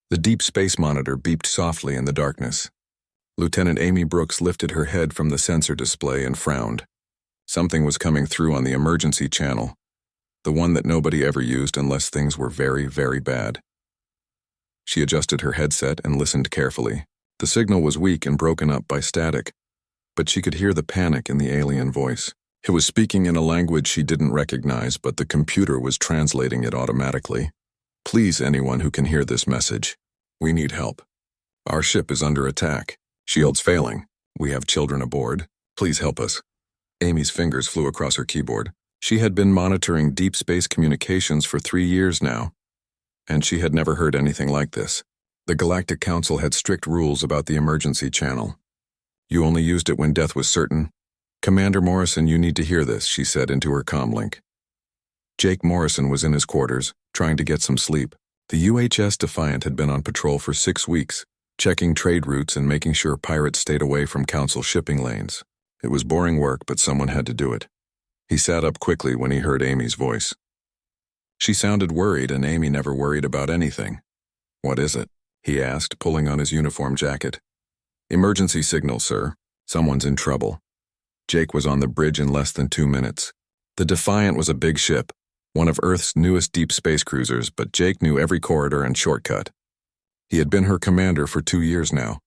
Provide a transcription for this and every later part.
The deep space monitor beeped softly in the darkness. Lieutenant Amy Brooks lifted her head from the sensor display and frowned. Something was coming through on the emergency channel, the one that nobody ever used unless things were very, very bad. She adjusted her headset and listened carefully. The signal was weak and broken up by static, but she could hear the panic in the alien voice. It was speaking in a language she didn't recognize, but the computer was translating it automatically. Please, anyone who can hear this message. We need help. Our ship is under attack. Shields failing. We have children aboard. Please help us. Amy's fingers flew across her keyboard. She had been monitoring deep space communications for 3 years now, and she had never heard anything like this. The Galactic Council had strict rules about the emergency channel. You only used it when death was certain. Commander Morrison, you need to hear this, she said into her comlink. Jake Morrison was in his quarters, trying to get some sleep. The UHS Defiant had been on patrol for 6 weeks, checking trade routes and making sure pirates stayed away from Council shipping lanes. It was boring work, but someone had to do it. He sat up quickly when he heard Amy's voice. She sounded worried, and Amy never worried about anything. What is it? He asked, pulling on his uniform jacket. Emergency signal, sir. Someone's in trouble. Jake was on the bridge in less than 2 minutes. The Defiant was a big ship, one of Earth's newest deep space cruisers, but Jake knew every corridor and shortcut. He had been her commander for 2 years now.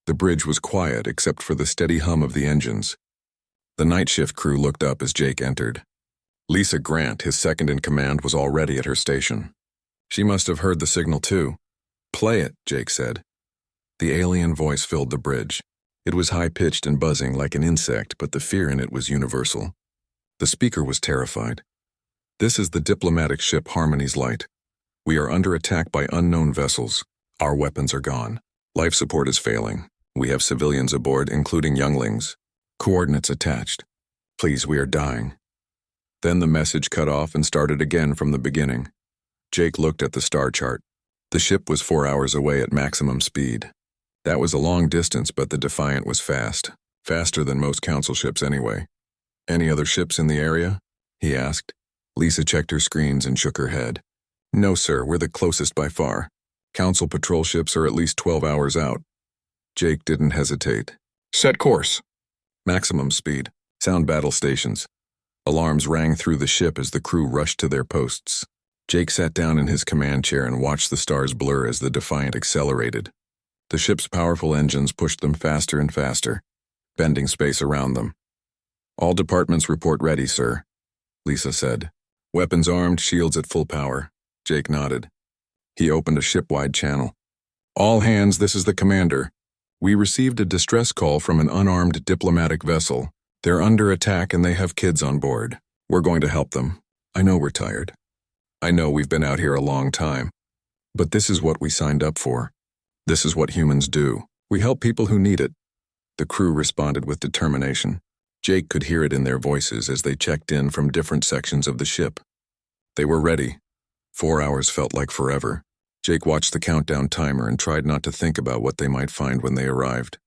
The bridge was quiet except for the steady hum of the engines. The night shift crew looked up as Jake entered. Lisa Grant, his second-in-command, was already at her station. She must have heard the signal too. Play it, Jake said. The alien voice filled the bridge. It was high-pitched and buzzing like an insect, but the fear in it was universal. The speaker was terrified. This is the diplomatic ship Harmony's Light. We are under attack by unknown vessels. Our weapons are gone. Life support is failing. We have civilians aboard, including younglings. Coordinates attached. Please, we are dying. Then the message cut off and started again from the beginning. Jake looked at the star chart. The ship was 4 hours away at maximum speed. That was a long distance, but the Defiant was fast. Faster than most Council ships anyway. Any other ships in the area? He asked. Lisa checked her screens and shook her head. No, sir, we're the closest by far. Council patrol ships are at least 12 hours out. Jake didn't hesitate. Set course. Maximum speed. Sound battle stations. Alarms rang through the ship as the crew rushed to their posts. Jake sat down in his command chair and watched the stars blur as the Defiant accelerated. The ship's powerful engines pushed them faster and faster, bending space around them. All departments report ready, sir, Lisa said. Weapons armed, shields at full power. Jake nodded. He opened a ship-wide channel. All hands, this is the commander. We received a distress call from an unarmed diplomatic vessel. They're under attack and they have kids on board. We're going to help them. I know we're tired. I know we've been out here a long time. But this is what we signed up for. This is what humans do. We help people who need it. The crew responded with determination. Jake could hear it in their voices as they checked in from different sections of the ship. They were ready. 4 hours felt like forever. Jake watched the countdown timer and tried not to think about what they might find when they arrived.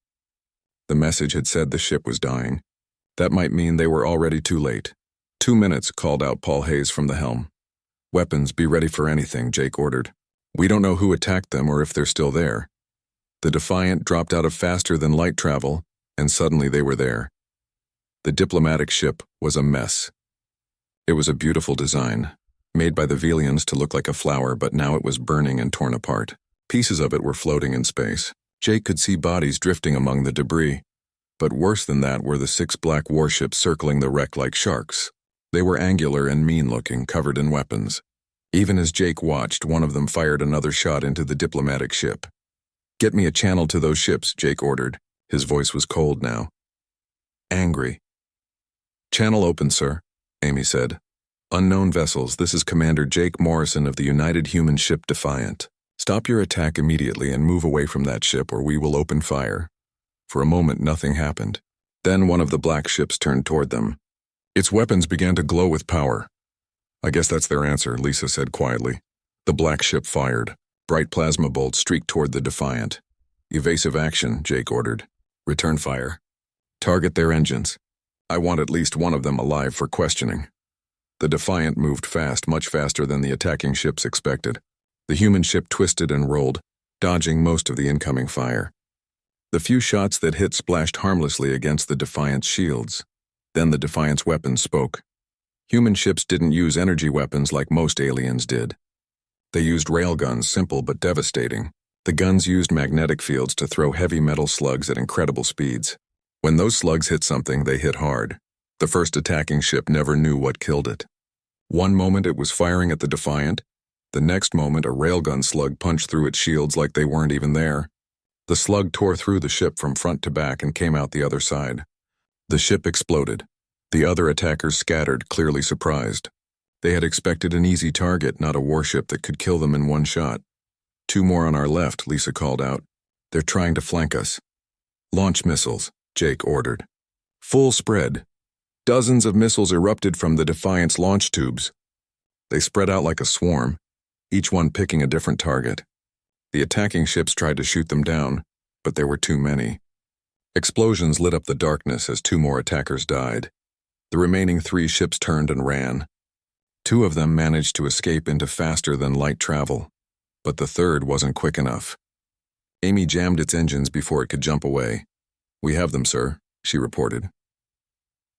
The message had said the ship was dying. That might mean they were already too late. 2 minutes, called out Paul Hayes from the helm. Weapons, be ready for anything, Jake ordered. We don't know who attacked them or if they're still there. The Defiant dropped out of faster-than-light travel, and suddenly they were there. The diplomatic ship was a mess. It was a beautiful design, made by the Velians to look like a flower, but now it was burning and torn apart. Pieces of it were floating in space. Jake could see bodies drifting among the debris. But worse than that were the 6 black warships circling the wreck like sharks. They were angular and mean-looking, covered in weapons. Even as Jake watched, one of them fired another shot into the diplomatic ship. Get me a channel to those ships, Jake ordered. His voice was cold now. Angry. Channel open, sir, Amy said. Unknown vessels, this is Commander Jake Morrison of the United Human Ship Defiant. Stop your attack immediately and move away from that ship or we will open fire. For a moment, nothing happened. Then one of the black ships turned toward them. Its weapons began to glow with power. I guess that's their answer, Lisa said quietly. The black ship fired. Bright plasma bolts streaked toward the Defiant. Evasive action, Jake ordered. Return fire. Target their engines. I want at least one of them alive for questioning. The Defiant moved fast, much faster than the attacking ships expected. The human ship twisted and rolled, dodging most of the incoming fire. The few shots that hit splashed harmlessly against the Defiant's shields. Then the Defiant's weapons spoke. Human ships didn't use energy weapons like most aliens did. They used railguns, simple but devastating. The guns used magnetic fields to throw heavy metal slugs at incredible speeds. When those slugs hit something, they hit hard. The first attacking ship never knew what killed it. One moment it was firing at the Defiant. The next moment a railgun slug punched through its shields like they weren't even there. The slug tore through the ship from front to back and came out the other side. The ship exploded. The other attackers scattered, clearly surprised. They had expected an easy target, not a warship that could kill them in one shot. Two more on our left, Lisa called out. They're trying to flank us. Launch missiles, Jake ordered. Full spread. Dozens of missiles erupted from the Defiant's launch tubes. They spread out like a swarm, each one picking a different target. The attacking ships tried to shoot them down, but there were too many. Explosions lit up the darkness as two more attackers died. The remaining 3 ships turned and ran. 2 of them managed to escape into faster-than-light travel, but the third wasn't quick enough. Amy jammed its engines before it could jump away. "We have them, sir," she reported.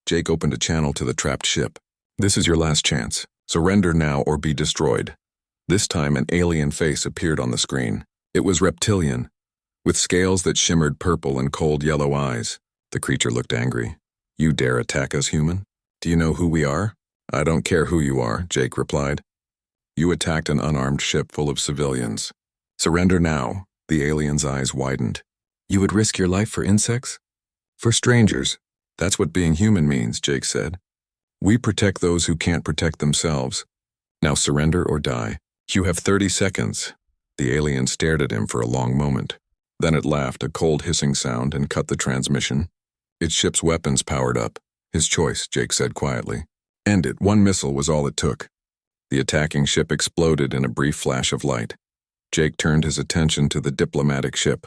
Jake opened a channel to the trapped ship. "This is your last chance. Surrender now or be destroyed." This time an alien face appeared on the screen. It was reptilian, with scales that shimmered purple and cold yellow eyes. The creature looked angry. "You dare attack us, human? Do you know who we are?" "I don't care who you are," Jake replied. "You attacked an unarmed ship full of civilians. Surrender now." The alien's eyes widened. "You would risk your life for insects?" "For strangers. That's what being human means," Jake said. "We protect those who can't protect themselves. Now surrender or die. You have 30 seconds. The alien stared at him for a long moment. Then it laughed, a cold hissing sound, and cut the transmission. Its ship's weapons powered up. "His choice," Jake said quietly. "End it. 1 missile was all it took." The attacking ship exploded in a brief flash of light. Jake turned his attention to the diplomatic ship.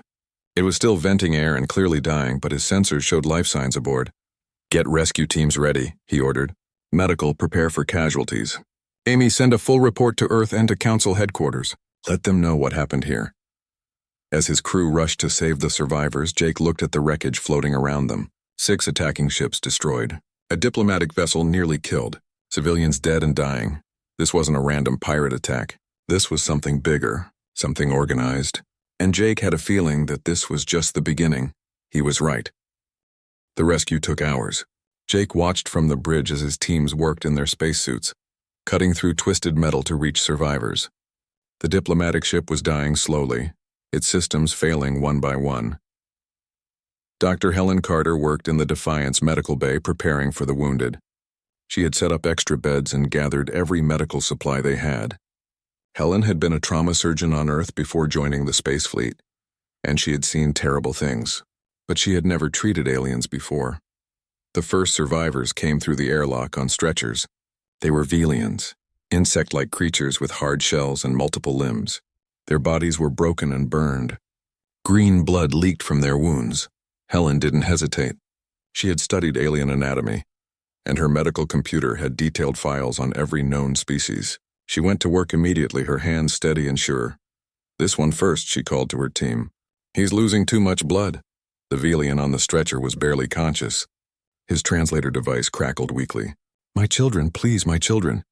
It was still venting air and clearly dying, but his sensors showed life signs aboard. "Get rescue teams ready," he ordered. "Medical, prepare for casualties. Amy, send a full report to Earth and to Council headquarters. Let them know what happened here." As his crew rushed to save the survivors, Jake looked at the wreckage floating around them. 6 attacking ships destroyed. A diplomatic vessel nearly killed. Civilians dead and dying. This wasn't a random pirate attack. This was something bigger, something organized. And Jake had a feeling that this was just the beginning. He was right. The rescue took hours. Jake watched from the bridge as his teams worked in their spacesuits, cutting through twisted metal to reach survivors. The diplomatic ship was dying slowly, its systems failing one by one. Dr. Helen Carter worked in the Defiant's medical bay preparing for the wounded. She had set up extra beds and gathered every medical supply they had. Helen had been a trauma surgeon on Earth before joining the space fleet, and she had seen terrible things, but she had never treated aliens before. The first survivors came through the airlock on stretchers. They were Velians, insect-like creatures with hard shells and multiple limbs. Their bodies were broken and burned. Green blood leaked from their wounds. Helen didn't hesitate. She had studied alien anatomy, and her medical computer had detailed files on every known species. She went to work immediately, her hands steady and sure. "This one first," she called to her team. "He's losing too much blood." The Velian on the stretcher was barely conscious. His translator device crackled weakly. "My children, please, my children."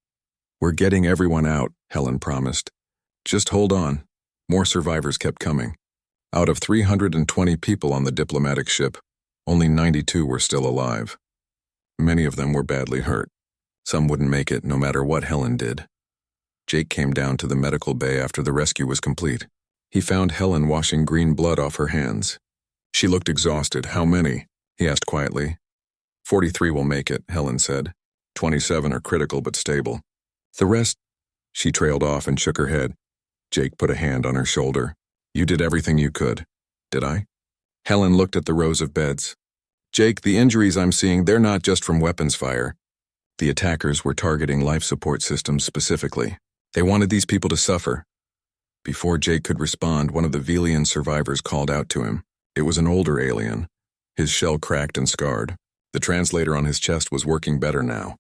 "We're getting everyone out," Helen promised. "Just hold on." More survivors kept coming. Out of 320 people on the diplomatic ship, only 92 were still alive. Many of them were badly hurt. Some wouldn't make it, no matter what Helen did. Jake came down to the medical bay after the rescue was complete. He found Helen washing green blood off her hands. She looked exhausted. "How many?" he asked quietly. 43 will make it," Helen said. 27 are critical but stable. "The rest—" She trailed off and shook her head. Jake put a hand on her shoulder. "You did everything you could." "Did I?" Helen looked at the rows of beds. "Jake, the injuries I'm seeing, they're not just from weapons fire." The attackers were targeting life support systems specifically. They wanted these people to suffer. Before Jake could respond, one of the Velian survivors called out to him. It was an older alien, his shell cracked and scarred. The translator on his chest was working better now.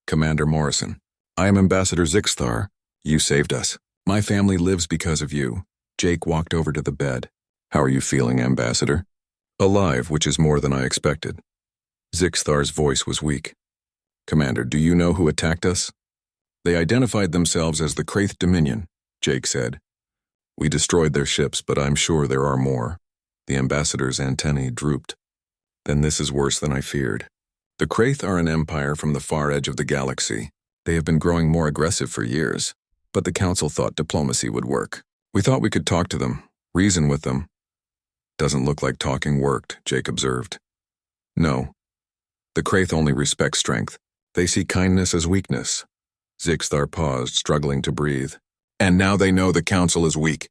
"Commander Morrison, I am Ambassador Zixthar. You saved us. My family lives because of you. Jake walked over to the bed. How are you feeling, Ambassador? Alive, which is more than I expected. Zixthar's voice was weak. Commander, do you know who attacked us? They identified themselves as the Kraith Dominion, Jake said. We destroyed their ships, but I'm sure there are more. The ambassador's antennae drooped. Then this is worse than I feared. The Kraith are an empire from the far edge of the galaxy. They have been growing more aggressive for years, but the Council thought diplomacy would work. We thought we could talk to them, reason with them. Doesn't look like talking worked, Jake observed. No. The Kraith only respect strength. They see kindness as weakness. Zixthar paused, struggling to breathe. And now they know the Council is weak.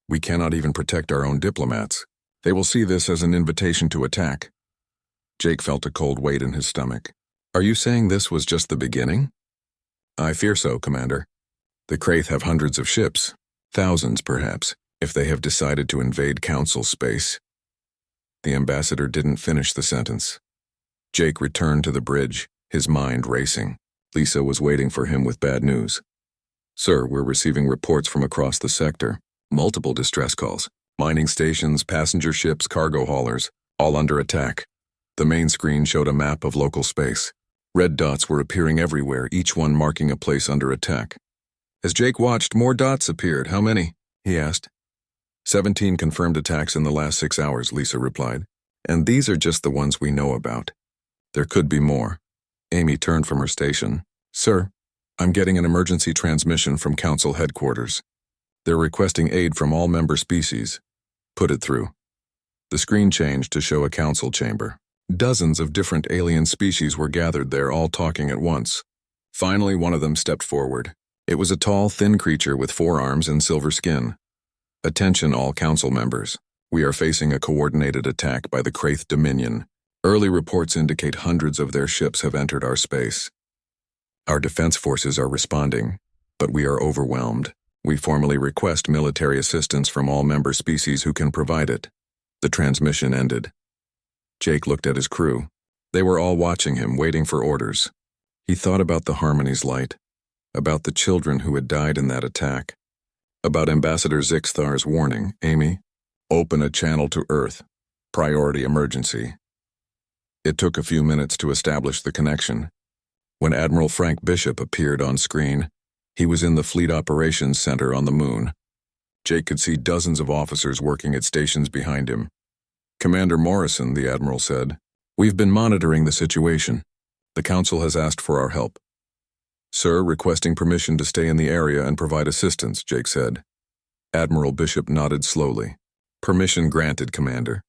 We cannot even protect our own diplomats. They will see this as an invitation to attack. Jake felt a cold weight in his stomach. Are you saying this was just the beginning? I fear so, Commander. The Kraith have hundreds of ships, thousands perhaps, if they have decided to invade Council space. The ambassador didn't finish the sentence. Jake returned to the bridge, his mind racing. Lisa was waiting for him with bad news. Sir, we're receiving reports from across the sector. Multiple distress calls. Mining stations, passenger ships, cargo haulers, all under attack. The main screen showed a map of local space. Red dots were appearing everywhere, each one marking a place under attack. As Jake watched, more dots appeared. How many? He asked. 17 confirmed attacks in the last 6 hours, Lisa replied. And these are just the ones we know about. There could be more. Amy turned from her station. Sir, I'm getting an emergency transmission from Council headquarters. They're requesting aid from all member species. Put it through. The screen changed to show a council chamber. Dozens of different alien species were gathered there, all talking at once. Finally, one of them stepped forward. It was a tall, thin creature with 4 arms and silver skin. Attention, all council members. We are facing a coordinated attack by the Kraith Dominion. Early reports indicate hundreds of their ships have entered our space. Our defense forces are responding, but we are overwhelmed. We formally request military assistance from all member species who can provide it. The transmission ended. Jake looked at his crew. They were all watching him, waiting for orders. He thought about the Harmony's light, about the children who had died in that attack, about Ambassador Zixthar's warning, Amy, open a channel to Earth, priority emergency. It took a few minutes to establish the connection. When Admiral Frank Bishop appeared on screen, he was in the Fleet Operations Center on the Moon. Jake could see dozens of officers working at stations behind him. Commander Morrison, the Admiral said, we've been monitoring the situation. The Council has asked for our help. Sir, requesting permission to stay in the area and provide assistance, Jake said. Admiral Bishop nodded slowly. Permission granted, Commander.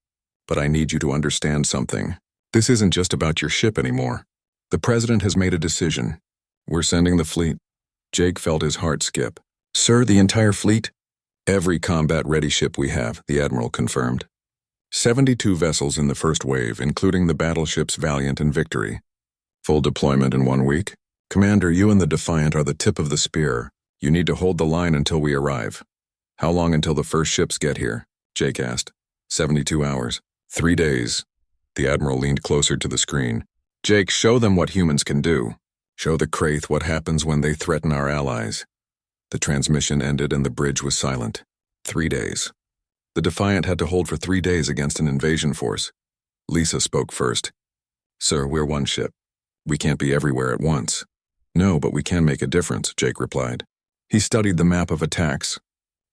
But I need you to understand something. This isn't just about your ship anymore. The President has made a decision. We're sending the fleet. Jake felt his heart skip. Sir, the entire fleet? Every combat-ready ship we have, the Admiral confirmed. 72 vessels in the first wave, including the battleships Valiant and Victory. Full deployment in 1 week. Commander, you and the Defiant are the tip of the spear. You need to hold the line until we arrive. How long until the first ships get here? Jake asked. 72 hours. 3 days. The Admiral leaned closer to the screen. Jake, show them what humans can do. Show the Kraith what happens when they threaten our allies. The transmission ended and the bridge was silent. 3 days. The Defiant had to hold for 3 days against an invasion force. Lisa spoke first. Sir, we're one ship. We can't be everywhere at once. No, but we can make a difference, Jake replied. He studied the map of attacks.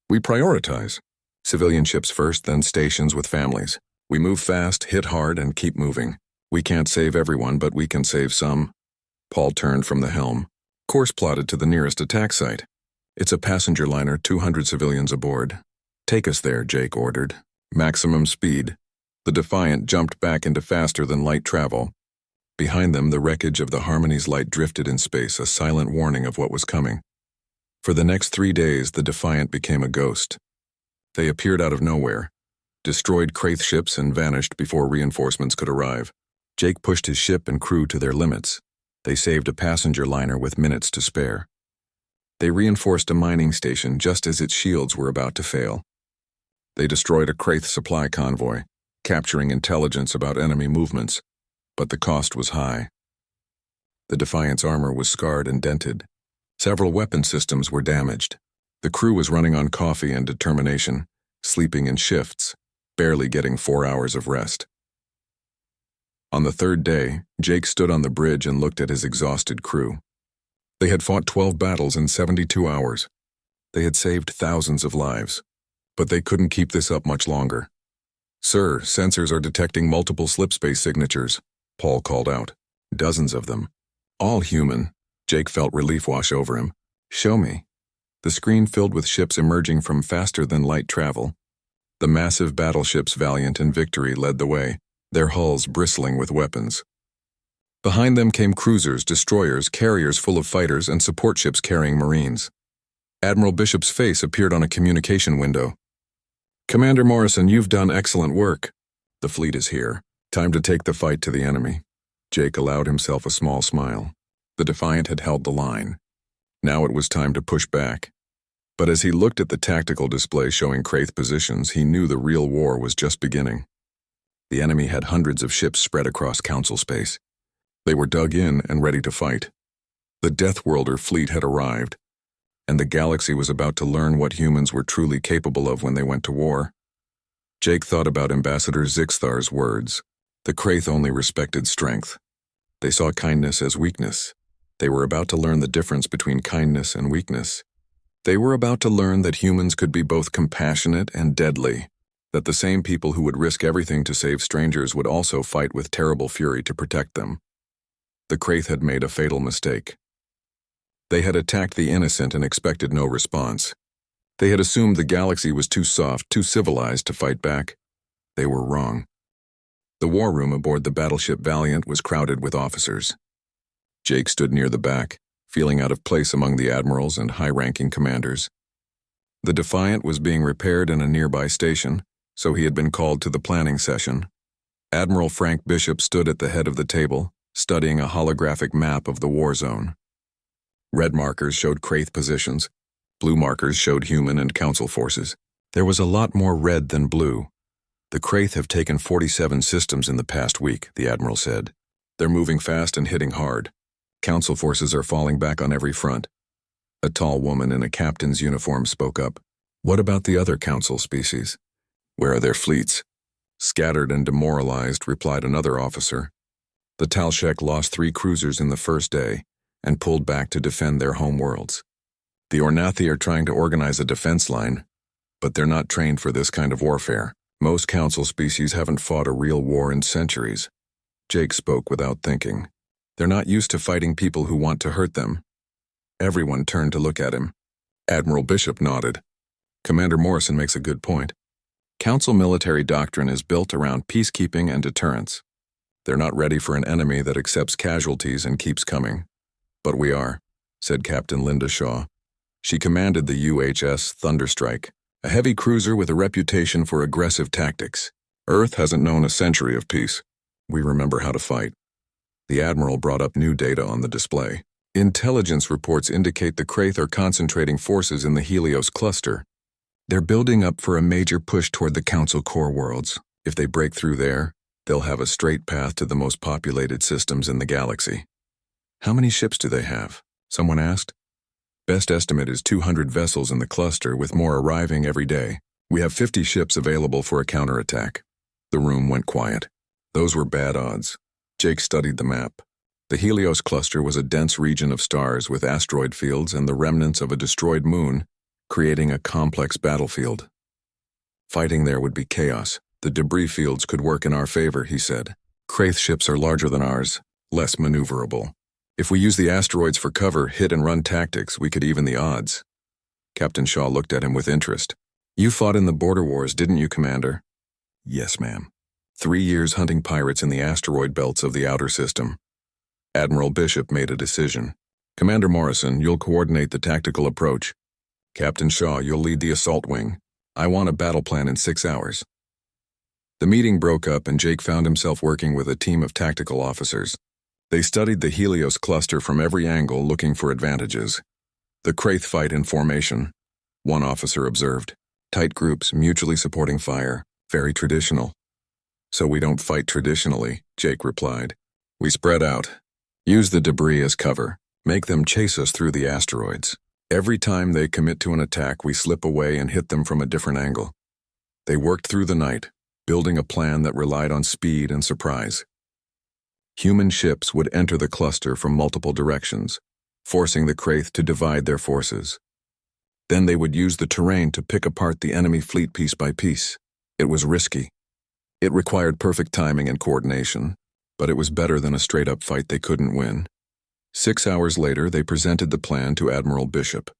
We prioritize. Civilian ships first, then stations with families. We move fast, hit hard, and keep moving. We can't save everyone, but we can save some. Paul turned from the helm. Course plotted to the nearest attack site. It's a passenger liner, 200 civilians aboard. Take us there, Jake ordered. Maximum speed. The Defiant jumped back into faster-than-light travel. Behind them, the wreckage of the Harmony's light drifted in space, a silent warning of what was coming. For the next 3 days, the Defiant became a ghost. They appeared out of nowhere, destroyed Kraith ships, and vanished before reinforcements could arrive. Jake pushed his ship and crew to their limits. They saved a passenger liner with minutes to spare. They reinforced a mining station just as its shields were about to fail. They destroyed a Kraith supply convoy, capturing intelligence about enemy movements, but the cost was high. The Defiant's armor was scarred and dented. Several weapon systems were damaged. The crew was running on coffee and determination, sleeping in shifts, barely getting 4 hours of rest. On the third day, Jake stood on the bridge and looked at his exhausted crew. They had fought 12 battles in 72 hours. They had saved thousands of lives. But they couldn't keep this up much longer. "Sir, sensors are detecting multiple slipspace signatures," Paul called out. "Dozens of them. All human." Jake felt relief wash over him. "Show me." The screen filled with ships emerging from faster-than-light travel. The massive battleships Valiant and Victory led the way, their hulls bristling with weapons. Behind them came cruisers, destroyers, carriers full of fighters, and support ships carrying Marines. Admiral Bishop's face appeared on a communication window. "Commander Morrison, you've done excellent work. The fleet is here. Time to take the fight to the enemy." Jake allowed himself a small smile. The Defiant had held the line. Now it was time to push back. But as he looked at the tactical display showing Kraith positions, he knew the real war was just beginning. The enemy had hundreds of ships spread across Council space. They were dug in and ready to fight. The Deathworlder fleet had arrived, and the galaxy was about to learn what humans were truly capable of when they went to war. Jake thought about Ambassador Zixthar's words. The Kraith only respected strength. They saw kindness as weakness. They were about to learn the difference between kindness and weakness. They were about to learn that humans could be both compassionate and deadly, that the same people who would risk everything to save strangers would also fight with terrible fury to protect them. The Kraith had made a fatal mistake. They had attacked the innocent and expected no response. They had assumed the galaxy was too soft, too civilized to fight back. They were wrong. The war room aboard the battleship Valiant was crowded with officers. Jake stood near the back, feeling out of place among the admirals and high-ranking commanders. The Defiant was being repaired in a nearby station, so he had been called to the planning session. Admiral Frank Bishop stood at the head of the table, studying a holographic map of the war zone. Red markers showed Kraith positions. Blue markers showed human and council forces. There was a lot more red than blue. "The Kraith have taken 47 systems in the past week," the Admiral said. "They're moving fast and hitting hard. Council forces are falling back on every front." A tall woman in a captain's uniform spoke up. "What about the other Council species? Where are their fleets?" "Scattered and demoralized," replied another officer. "The Talshek lost 3 cruisers in the first day and pulled back to defend their home worlds. The Ornathi are trying to organize a defense line, but they're not trained for this kind of warfare. Most Council species haven't fought a real war in centuries." Jake spoke without thinking. "They're not used to fighting people who want to hurt them." Everyone turned to look at him. Admiral Bishop nodded. "Commander Morrison makes a good point. Council military doctrine is built around peacekeeping and deterrence. They're not ready for an enemy that accepts casualties and keeps coming. But we are," said Captain Linda Shaw. She commanded the UHS Thunderstrike, a heavy cruiser with a reputation for aggressive tactics. "Earth hasn't known a century of peace. We remember how to fight." The Admiral brought up new data on the display. "Intelligence reports indicate the Kraith are concentrating forces in the Helios cluster. They're building up for a major push toward the Council core worlds. If they break through there, they'll have a straight path to the most populated systems in the galaxy." "How many ships do they have?" someone asked. "Best estimate is 200 vessels in the cluster, with more arriving every day. We have 50 ships available for a counterattack." The room went quiet. Those were bad odds. Jake studied the map. The Helios cluster was a dense region of stars with asteroid fields and the remnants of a destroyed moon, creating a complex battlefield. "Fighting there would be chaos. The debris fields could work in our favor," he said. "Kraith ships are larger than ours, less maneuverable. If we use the asteroids for cover, hit-and-run tactics, we could even the odds." Captain Shaw looked at him with interest. "You fought in the border wars, didn't you, Commander?" "Yes, ma'am. 3 years hunting pirates in the asteroid belts of the outer system." Admiral Bishop made a decision. "Commander Morrison, you'll coordinate the tactical approach. Captain Shaw, you'll lead the assault wing. I want a battle plan in 6 hours." The meeting broke up and Jake found himself working with a team of tactical officers. They studied the Helios cluster from every angle, looking for advantages. "The Kraith fight in formation," one officer observed. "Tight groups, mutually supporting fire. Very traditional." "So we don't fight traditionally," Jake replied. "We spread out. Use the debris as cover. Make them chase us through the asteroids. Every time they commit to an attack, we slip away and hit them from a different angle. They worked through the night, building a plan that relied on speed and surprise. Human ships would enter the cluster from multiple directions, forcing the Kraith to divide their forces. Then they would use the terrain to pick apart the enemy fleet piece by piece. It was risky. It required perfect timing and coordination, but it was better than a straight-up fight they couldn't win. 6 hours later, they presented the plan to Admiral Bishop.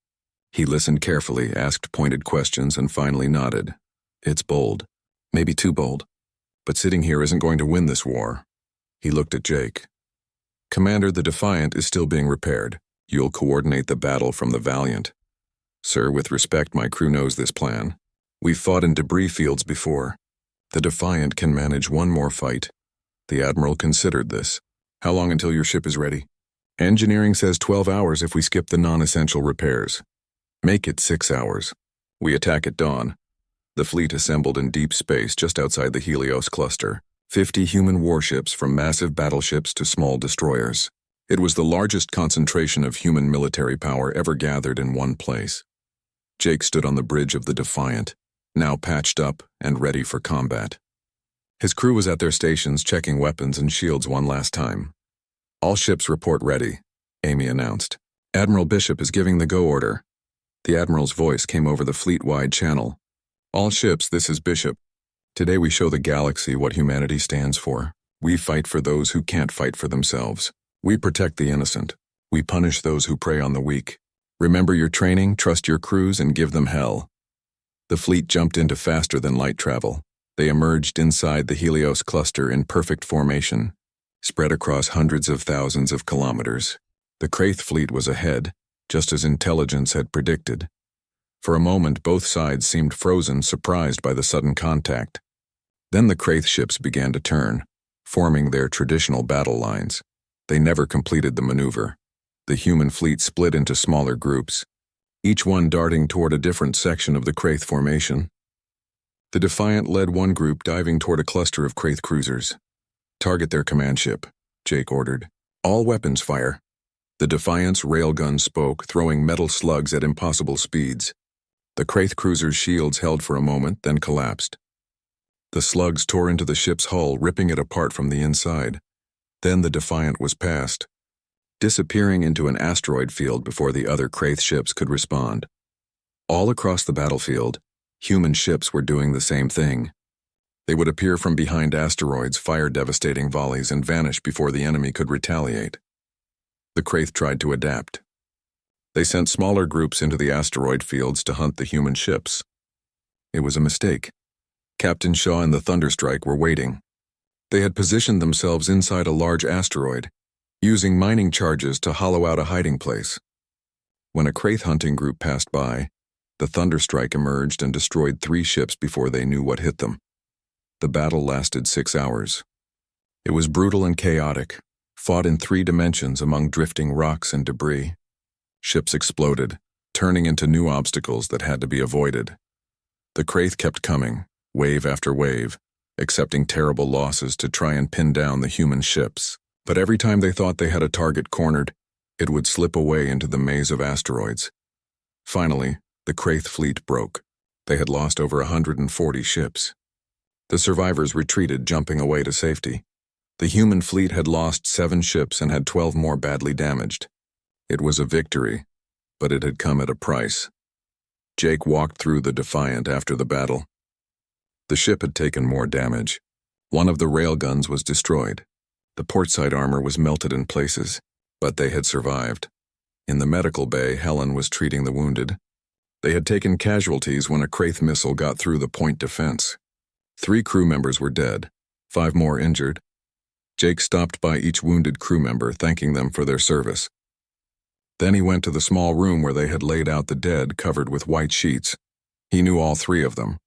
He listened carefully, asked pointed questions, and finally nodded. It's bold. Maybe too bold. But sitting here isn't going to win this war. He looked at Jake. Commander, the Defiant is still being repaired. You'll coordinate the battle from the Valiant. Sir, with respect, my crew knows this plan. We've fought in debris fields before. The Defiant can manage one more fight. The Admiral considered this. How long until your ship is ready? Engineering says 12 hours if we skip the non-essential repairs. Make it 6 hours. We attack at dawn. The fleet assembled in deep space just outside the Helios cluster. 50 human warships from massive battleships to small destroyers. It was the largest concentration of human military power ever gathered in one place. Jake stood on the bridge of the Defiant, now patched up and ready for combat. His crew was at their stations checking weapons and shields one last time. All ships report ready, Amy announced. Admiral Bishop is giving the go order. The Admiral's voice came over the fleet-wide channel. All ships, this is Bishop. Today we show the galaxy what humanity stands for. We fight for those who can't fight for themselves. We protect the innocent. We punish those who prey on the weak. Remember your training, trust your crews, and give them hell. The fleet jumped into faster-than-light travel. They emerged inside the Helios cluster in perfect formation, spread across hundreds of thousands of kilometers. The Kraith fleet was ahead, just as intelligence had predicted. For a moment, both sides seemed frozen, surprised by the sudden contact. Then the Kraith ships began to turn, forming their traditional battle lines. They never completed the maneuver. The human fleet split into smaller groups, each one darting toward a different section of the Kraith formation. The Defiant led one group diving toward a cluster of Kraith cruisers. Target their command ship, Jake ordered. All weapons fire. The Defiant's railgun spoke, throwing metal slugs at impossible speeds. The Kraith cruiser's shields held for a moment, then collapsed. The slugs tore into the ship's hull, ripping it apart from the inside. Then the Defiant was passed, disappearing into an asteroid field before the other Kraith ships could respond. All across the battlefield, human ships were doing the same thing. They would appear from behind asteroids, fire devastating volleys, and vanish before the enemy could retaliate. The Kraith tried to adapt. They sent smaller groups into the asteroid fields to hunt the human ships. It was a mistake. Captain Shaw and the Thunderstrike were waiting. They had positioned themselves inside a large asteroid, using mining charges to hollow out a hiding place. When a Kraith hunting group passed by, the Thunderstrike emerged and destroyed 3 ships before they knew what hit them. The battle lasted 6 hours. It was brutal and chaotic, fought in 3 dimensions among drifting rocks and debris. Ships exploded, turning into new obstacles that had to be avoided. The Kraith kept coming, wave after wave, accepting terrible losses to try and pin down the human ships. But every time they thought they had a target cornered, it would slip away into the maze of asteroids. Finally, the Kraith fleet broke. They had lost over 140 ships. The survivors retreated, jumping away to safety. The human fleet had lost 7 ships and had 12 more badly damaged. It was a victory, but it had come at a price. Jake walked through the Defiant after the battle. The ship had taken more damage. One of the railguns was destroyed. The portside armor was melted in places, but they had survived. In the medical bay, Helen was treating the wounded. They had taken casualties when a Kraith missile got through the point defense. 3 crew members were dead, 5 more injured. Jake stopped by each wounded crew member, thanking them for their service. Then he went to the small room where they had laid out the dead, covered with white sheets. He knew all 3 of them.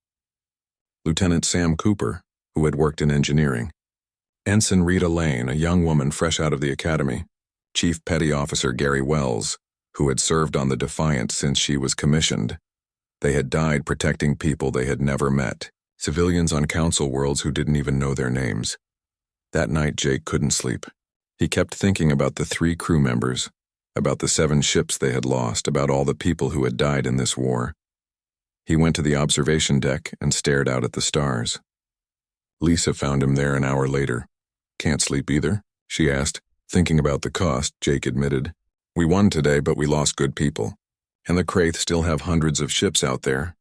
Lieutenant Sam Cooper, who had worked in engineering. Ensign Rita Lane, a young woman fresh out of the academy. Chief Petty Officer Gary Wells, who had served on the Defiant since she was commissioned. They had died protecting people they had never met, civilians on council worlds who didn't even know their names. That night, Jake couldn't sleep. He kept thinking about the 3 crew members, about the 7 ships they had lost, about all the people who had died in this war. He went to the observation deck and stared out at the stars. Lisa found him there an hour later. "Can't sleep either?" she asked. Thinking about the cost, Jake admitted. "We won today, but we lost good people. And the Kraith still have hundreds of ships out there."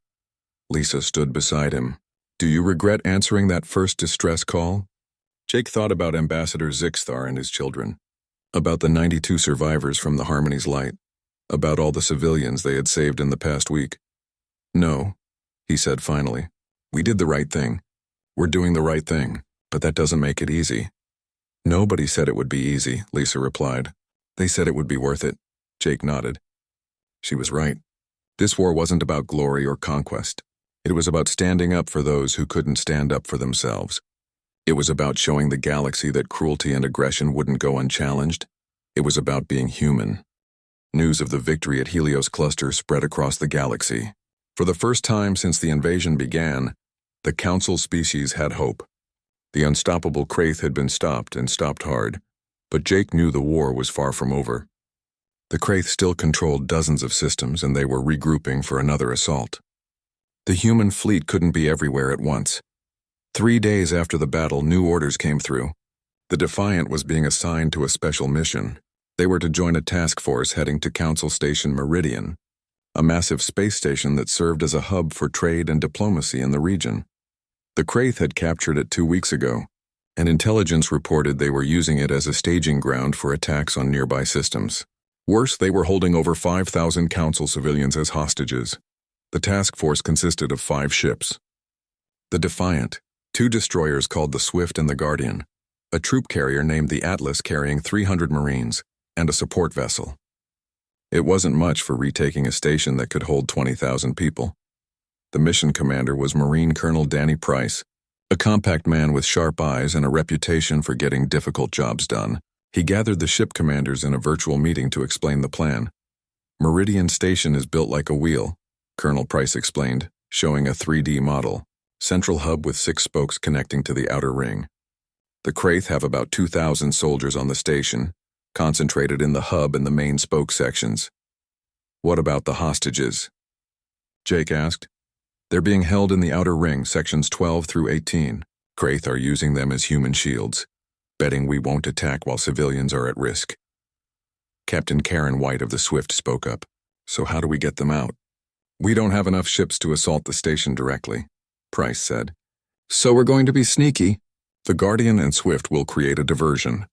Lisa stood beside him. "Do you regret answering that first distress call?" Jake thought about Ambassador Zixthar and his children, about the 92 survivors from the Harmony's Light, about all the civilians they had saved in the past week. "No," he said finally. "We did the right thing. We're doing the right thing, but that doesn't make it easy." "Nobody said it would be easy," Lisa replied. "They said it would be worth it." Jake nodded. She was right. This war wasn't about glory or conquest. It was about standing up for those who couldn't stand up for themselves. It was about showing the galaxy that cruelty and aggression wouldn't go unchallenged. It was about being human. News of the victory at Helios Cluster spread across the galaxy. For the first time since the invasion began, the Council species had hope. The unstoppable Kraith had been stopped, and stopped hard, but Jake knew the war was far from over. The Kraith still controlled dozens of systems, and they were regrouping for another assault. The human fleet couldn't be everywhere at once. 3 days after the battle, new orders came through. The Defiant was being assigned to a special mission. They were to join a task force heading to Council Station Meridian, a massive space station that served as a hub for trade and diplomacy in the region. The Kraith had captured it 2 weeks ago, and intelligence reported they were using it as a staging ground for attacks on nearby systems. Worse, they were holding over 5,000 Council civilians as hostages. The task force consisted of 5 ships. The Defiant, 2 destroyers called the Swift and the Guardian, a troop carrier named the Atlas carrying 300 Marines, and a support vessel. It wasn't much for retaking a station that could hold 20,000 people. The mission commander was Marine Colonel Danny Price, a compact man with sharp eyes and a reputation for getting difficult jobs done. He gathered the ship commanders in a virtual meeting to explain the plan. "Meridian Station is built like a wheel," Colonel Price explained, showing a 3D model, central hub with 6 spokes connecting to the outer ring. The Kraith have about 2,000 soldiers on the station, concentrated in the hub and the main spoke sections. "What about the hostages?" Jake asked. "They're being held in the outer ring, sections 12 through 18. Kraith are using them as human shields, betting we won't attack while civilians are at risk." Captain Karen White of the Swift spoke up. "So how do we get them out?" "We don't have enough ships to assault the station directly," Price said. "So we're going to be sneaky." "The Guardian and Swift will create a diversion,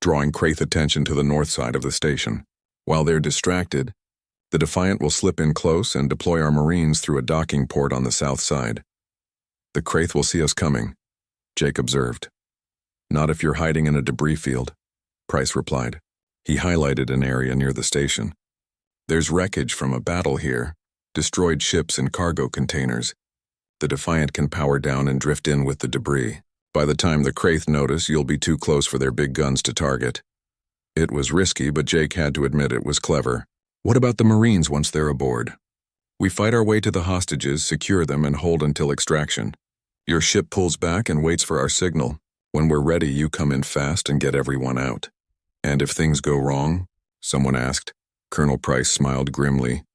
drawing Kraith attention to the north side of the station. While they're distracted, the Defiant will slip in close and deploy our Marines through a docking port on the south side. The Kraith will see us coming," Jake observed. "Not if you're hiding in a debris field," Price replied. He highlighted an area near the station. "There's wreckage from a battle here, destroyed ships and cargo containers. The Defiant can power down and drift in with the debris. By the time the Kraith notice, you'll be too close for their big guns to target." It was risky, but Jake had to admit it was clever. "What about the Marines once they're aboard?" "We fight our way to the hostages, secure them, and hold until extraction. Your ship pulls back and waits for our signal. When we're ready, you come in fast and get everyone out." "And if things go wrong?" someone asked. Colonel Price smiled grimly.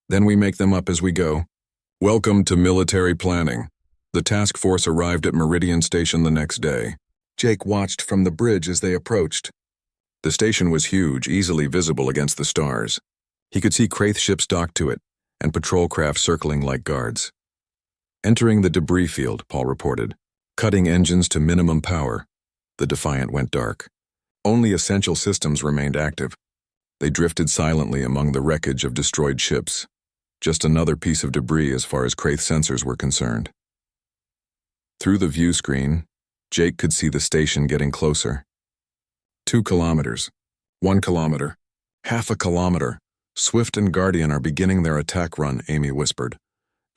"Then we make them up as we go." Welcome to military planning. The task force arrived at Meridian Station the next day. Jake watched from the bridge as they approached. The station was huge, easily visible against the stars. He could see Kraith ships docked to it, and patrol craft circling like guards. "Entering the debris field," Paul reported. "Cutting engines to minimum power." The Defiant went dark. Only essential systems remained active. They drifted silently among the wreckage of destroyed ships. Just another piece of debris as far as Kraith sensors were concerned. Through the view screen, Jake could see the station getting closer. 2 kilometers. 1 kilometer. Half a kilometer. Swift and Guardian are beginning their attack run, Amy whispered.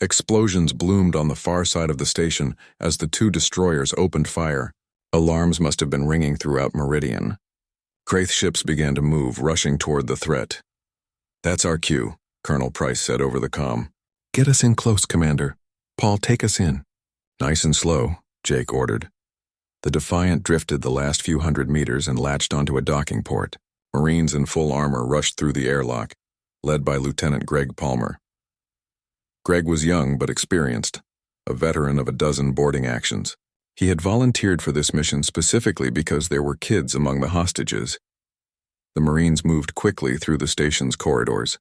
Explosions bloomed on the far side of the station as the 2 destroyers opened fire. Alarms must have been ringing throughout Meridian. Kraith ships began to move, rushing toward the threat. "That's our cue," Colonel Price said over the comm. "Get us in close, Commander. Paul, take us in." "Nice and slow," Jake ordered. The Defiant drifted the last few hundred meters and latched onto a docking port. Marines in full armor rushed through the airlock, led by Lieutenant Greg Palmer. Greg was young but experienced, a veteran of a dozen boarding actions. He had volunteered for this mission specifically because there were kids among the hostages. The Marines moved quickly through the station's corridors.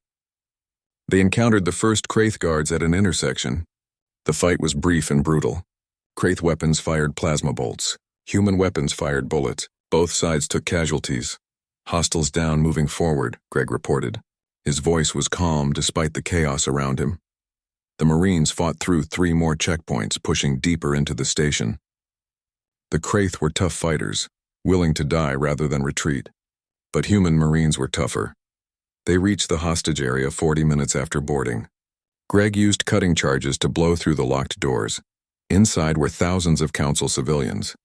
They encountered the first Kraith guards at an intersection. The fight was brief and brutal. Kraith weapons fired plasma bolts. Human weapons fired bullets. Both sides took casualties. Hostiles down, moving forward, Greg reported. His voice was calm despite the chaos around him. The Marines fought through 3 more checkpoints, pushing deeper into the station. The Kraith were tough fighters, willing to die rather than retreat. But human Marines were tougher. They reached the hostage area 40 minutes after boarding. Greg used cutting charges to blow through the locked doors. Inside were thousands of Council civilians.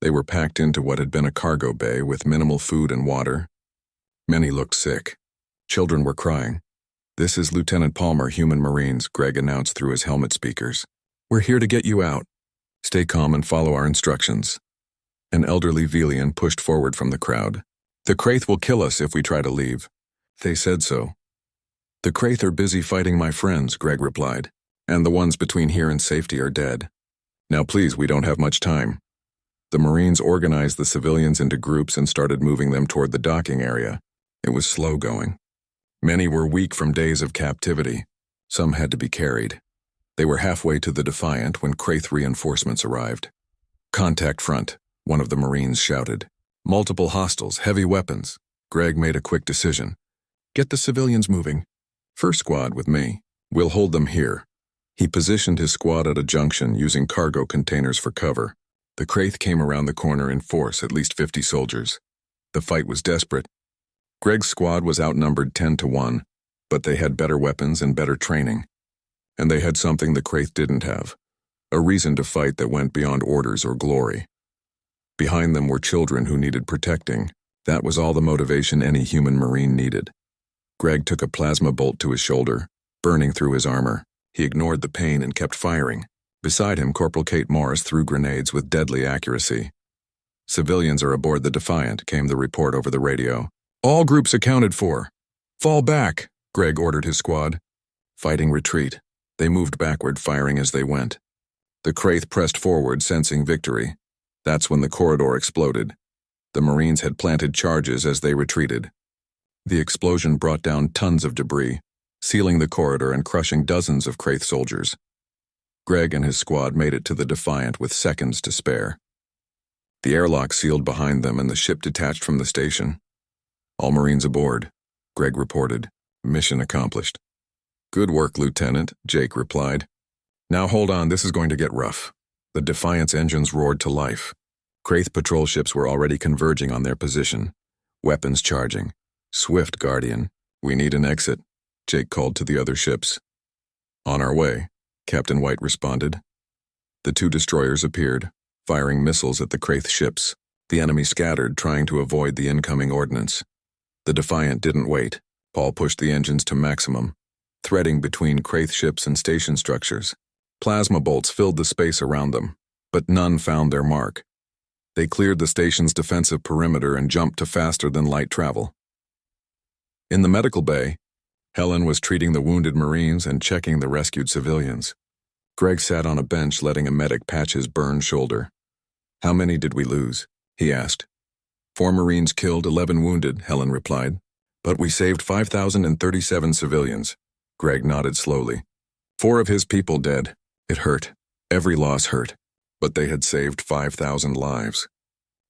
They were packed into what had been a cargo bay with minimal food and water. Many looked sick. Children were crying. "This is Lieutenant Palmer, Human Marines," Greg announced through his helmet speakers. "We're here to get you out. Stay calm and follow our instructions." An elderly Velian pushed forward from the crowd. "The Kraith will kill us if we try to leave." "They said so." "The Kraith are busy fighting my friends," Greg replied. "And the ones between here and safety are dead. Now please, we don't have much time." The Marines organized the civilians into groups and started moving them toward the docking area. It was slow going. Many were weak from days of captivity. Some had to be carried. They were halfway to the Defiant when Kraith reinforcements arrived. "Contact front," one of the Marines shouted. "Multiple hostiles, heavy weapons." Greg made a quick decision. "Get the civilians moving. First squad with me. We'll hold them here." He positioned his squad at a junction using cargo containers for cover. The Kraith came around the corner in force, at least 50 soldiers. The fight was desperate. Greg's squad was outnumbered 10-1, but they had better weapons and better training. And they had something the Kraith didn't have, a reason to fight that went beyond orders or glory. Behind them were children who needed protecting. That was all the motivation any human Marine needed. Greg took a plasma bolt to his shoulder, burning through his armor. He ignored the pain and kept firing. Beside him, Corporal Kate Morris threw grenades with deadly accuracy. "Civilians are aboard the Defiant," came the report over the radio. "All groups accounted for. Fall back," Greg ordered his squad. Fighting retreat. They moved backward, firing as they went. The Kraith pressed forward, sensing victory. That's when the corridor exploded. The Marines had planted charges as they retreated. The explosion brought down tons of debris, sealing the corridor and crushing dozens of Kraith soldiers. Greg and his squad made it to the Defiant with seconds to spare. The airlock sealed behind them and the ship detached from the station. "All Marines aboard," Greg reported. "Mission accomplished." "Good work, Lieutenant," Jake replied. "Now hold on, this is going to get rough." The Defiant's engines roared to life. Kraith patrol ships were already converging on their position, weapons charging. "Swift, Guardian. We need an exit," Jake called to the other ships. "On our way," Captain White responded. The 2 destroyers appeared, firing missiles at the Kraith ships. The enemy scattered, trying to avoid the incoming ordnance. The Defiant didn't wait. Paul pushed the engines to maximum, threading between Kraith ships and station structures. Plasma bolts filled the space around them, but none found their mark. They cleared the station's defensive perimeter and jumped to faster-than-light travel. In the medical bay, Helen was treating the wounded Marines and checking the rescued civilians. Greg sat on a bench letting a medic patch his burned shoulder. "How many did we lose?" he asked. 4 Marines killed, 11 wounded," Helen replied. "But we saved 5,037 civilians." Greg nodded slowly. 4 of his people dead. It hurt. Every loss hurt. But they had saved 5,000 lives.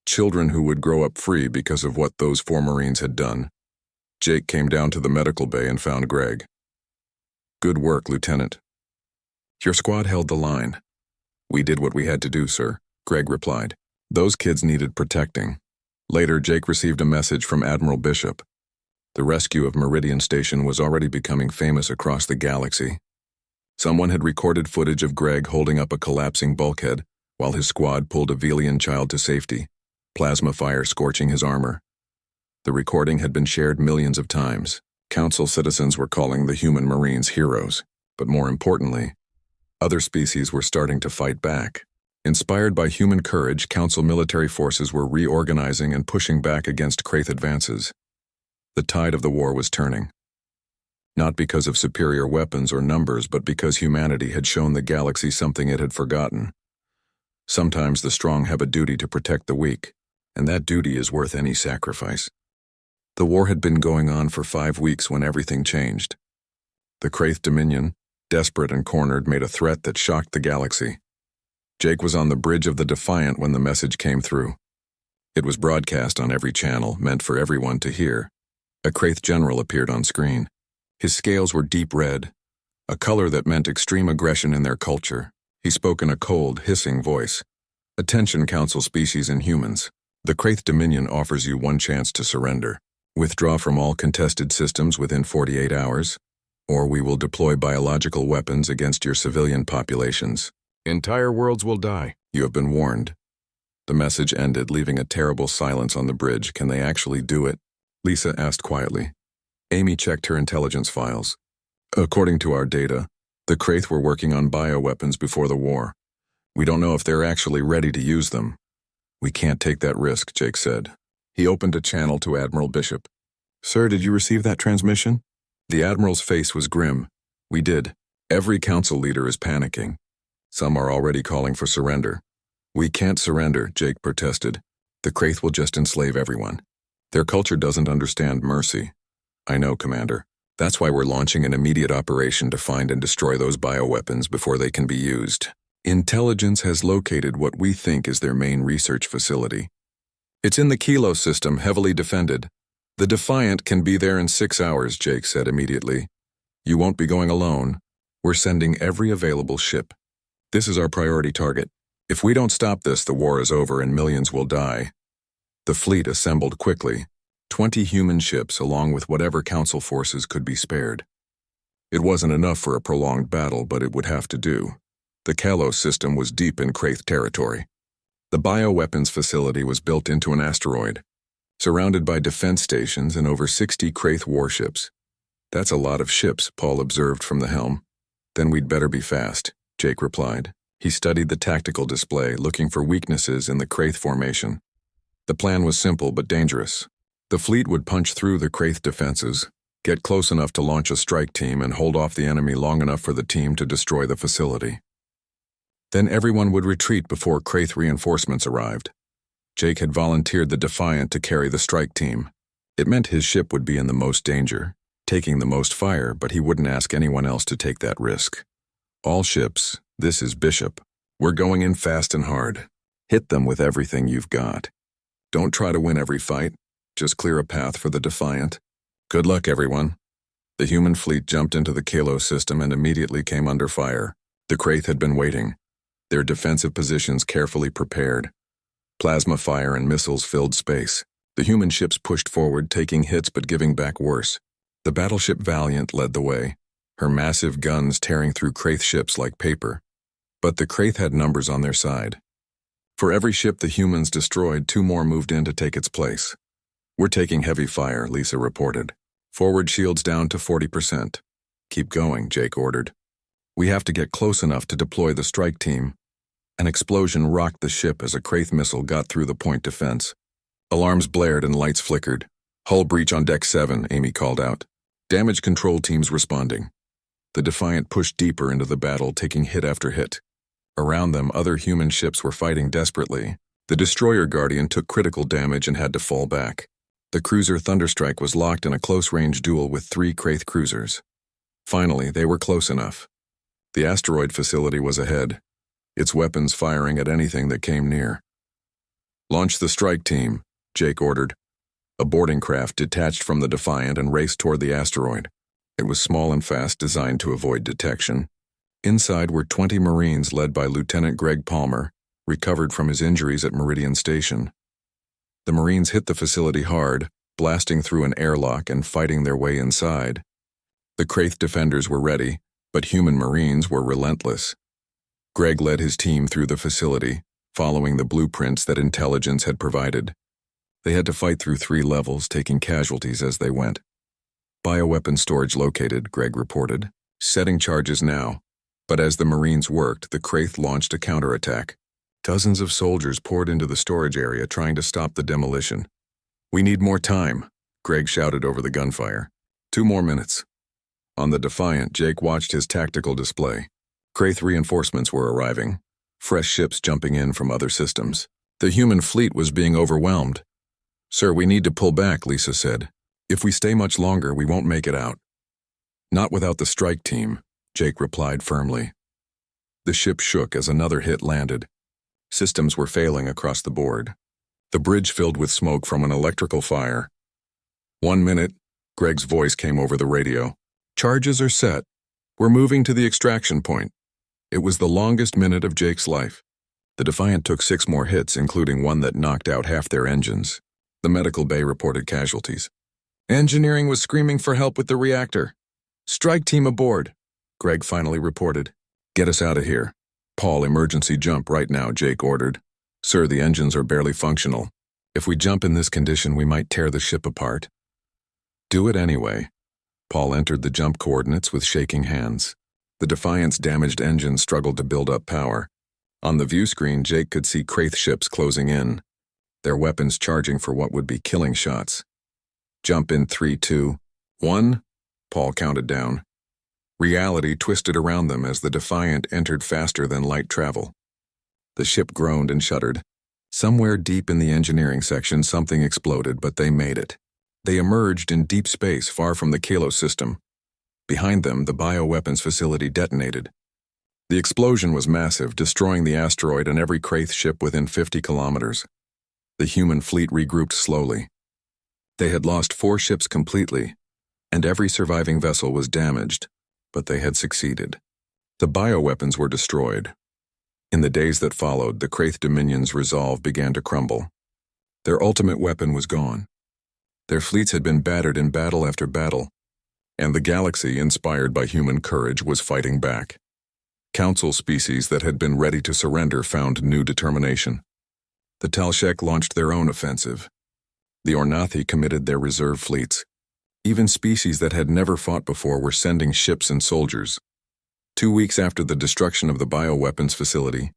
Children who would grow up free because of what those 4 Marines had done. Jake came down to the medical bay and found Greg. "Good work, Lieutenant." "Your squad held the line." "We did what we had to do, sir," Greg replied. "Those kids needed protecting." Later, Jake received a message from Admiral Bishop. The rescue of Meridian Station was already becoming famous across the galaxy. Someone had recorded footage of Greg holding up a collapsing bulkhead while his squad pulled a Velian child to safety, plasma fire scorching his armor. The recording had been shared millions of times. Council citizens were calling the human Marines heroes, but more importantly, other species were starting to fight back. Inspired by human courage, Council military forces were reorganizing and pushing back against Kraith advances. The tide of the war was turning. Not because of superior weapons or numbers, but because humanity had shown the galaxy something it had forgotten. Sometimes the strong have a duty to protect the weak, and that duty is worth any sacrifice. The war had been going on for 5 weeks when everything changed. The Kraith Dominion, desperate and cornered, made a threat that shocked the galaxy. Jake was on the bridge of the Defiant when the message came through. It was broadcast on every channel, meant for everyone to hear. A Kraith general appeared on screen. His scales were deep red, a color that meant extreme aggression in their culture. He spoke in a cold, hissing voice. "Attention, Council species and humans. The Kraith Dominion offers you one chance to surrender. Withdraw from all contested systems within 48 hours, or we will deploy biological weapons against your civilian populations. Entire worlds will die. You have been warned." The message ended, leaving a terrible silence on the bridge. "Can they actually do it?" Lisa asked quietly. Amy checked her intelligence files. "According to our data, the Kraith were working on bioweapons before the war. We don't know if they're actually ready to use them." "We can't take that risk," Jake said. He opened a channel to Admiral Bishop. "Sir, did you receive that transmission?" The Admiral's face was grim. "We did. Every council leader is panicking. Some are already calling for surrender." "We can't surrender," Jake protested. "The Kraith will just enslave everyone. Their culture doesn't understand mercy." "I know, Commander. That's why we're launching an immediate operation to find and destroy those bioweapons before they can be used. Intelligence has located what we think is their main research facility. It's in the Kilo system, heavily defended. The Defiant can be there in 6 hours," Jake said immediately. "You won't be going alone. We're sending every available ship. This is our priority target. If we don't stop this, the war is over and millions will die." The fleet assembled quickly. 20 human ships along with whatever council forces could be spared. It wasn't enough for a prolonged battle, but it would have to do. The Kalos system was deep in Kraith territory. The bioweapons facility was built into an asteroid, surrounded by defense stations and over 60 Kraith warships. "That's a lot of ships," Paul observed from the helm. "Then we'd better be fast," Jake replied. He studied the tactical display, looking for weaknesses in the Kraith formation. The plan was simple but dangerous. The fleet would punch through the Kraith defenses, get close enough to launch a strike team and hold off the enemy long enough for the team to destroy the facility. Then everyone would retreat before Kraith reinforcements arrived. Jake had volunteered the Defiant to carry the strike team. It meant his ship would be in the most danger, taking the most fire, but he wouldn't ask anyone else to take that risk. "All ships, this is Bishop. We're going in fast and hard. Hit them with everything you've got. Don't try to win every fight. Just clear a path for the Defiant. Good luck, everyone." The human fleet jumped into the Kalos system and immediately came under fire. The Kraith had been waiting, their defensive positions carefully prepared. Plasma fire and missiles filled space. The human ships pushed forward, taking hits but giving back worse. The battleship Valiant led the way, her massive guns tearing through Kraith ships like paper. But the Kraith had numbers on their side. For every ship the humans destroyed, 2 more moved in to take its place. "We're taking heavy fire," Lisa reported. "Forward shields down to 40%. "Keep going," Jake ordered. "We have to get close enough to deploy the strike team." An explosion rocked the ship as a Kraith missile got through the point defense. Alarms blared and lights flickered. "Hull breach on Deck 7, Amy called out. "Damage control teams responding." The Defiant pushed deeper into the battle, taking hit after hit. Around them, other human ships were fighting desperately. The destroyer Guardian took critical damage and had to fall back. The cruiser Thunderstrike was locked in a close-range duel with 3 Kraith cruisers. Finally, they were close enough. The asteroid facility was ahead, its weapons firing at anything that came near. "Launch the strike team," Jake ordered. A boarding craft detached from the Defiant and raced toward the asteroid. It was small and fast, designed to avoid detection. Inside were 20 Marines led by Lieutenant Greg Palmer, recovered from his injuries at Meridian Station. The Marines hit the facility hard, blasting through an airlock and fighting their way inside. The Kraith defenders were ready, but human Marines were relentless. Greg led his team through the facility, following the blueprints that intelligence had provided. They had to fight through 3 levels, taking casualties as they went. "Bioweapon storage located," Greg reported. "Setting charges now." But as the Marines worked, the Kraith launched a counterattack. Dozens of soldiers poured into the storage area trying to stop the demolition. "We need more time," Greg shouted over the gunfire. 2 more minutes." On the Defiant, Jake watched his tactical display. Kraith reinforcements were arriving, fresh ships jumping in from other systems. The human fleet was being overwhelmed. "Sir, we need to pull back," Lisa said. "If we stay much longer, we won't make it out." "Not without the strike team," Jake replied firmly. The ship shook as another hit landed. Systems were failing across the board. The bridge filled with smoke from an electrical fire. "1 minute," Greg's voice came over the radio. "Charges are set. We're moving to the extraction point." It was the longest minute of Jake's life. The Defiant took 6 more hits, including one that knocked out half their engines. The medical bay reported casualties. "Engineering was screaming for help with the reactor. Strike team aboard," Greg finally reported. "Get us out of here. Paul, emergency jump right now," Jake ordered. "Sir, the engines are barely functional. If we jump in this condition, we might tear the ship apart." "Do it anyway." Paul entered the jump coordinates with shaking hands. The Defiant's damaged engine struggled to build up power. On the view screen, Jake could see Kraith ships closing in, their weapons charging for what would be killing shots. "Jump in 3, 2, 1, Paul counted down. Reality twisted around them as the Defiant entered faster than light travel. The ship groaned and shuddered. Somewhere deep in the engineering section, something exploded, but they made it. They emerged in deep space far from the Kalos system. Behind them, the bioweapons facility detonated. The explosion was massive, destroying the asteroid and every Kraith ship within 50 kilometers. The human fleet regrouped slowly. They had lost 4 ships completely, and every surviving vessel was damaged, but they had succeeded. The bioweapons were destroyed. In the days that followed, the Kraith Dominion's resolve began to crumble. Their ultimate weapon was gone. Their fleets had been battered in battle after battle, and the galaxy, inspired by human courage, was fighting back. Council species that had been ready to surrender found new determination. The Talshek launched their own offensive. The Ornathi committed their reserve fleets. Even species that had never fought before were sending ships and soldiers. 2 weeks after the destruction of the bioweapons facility,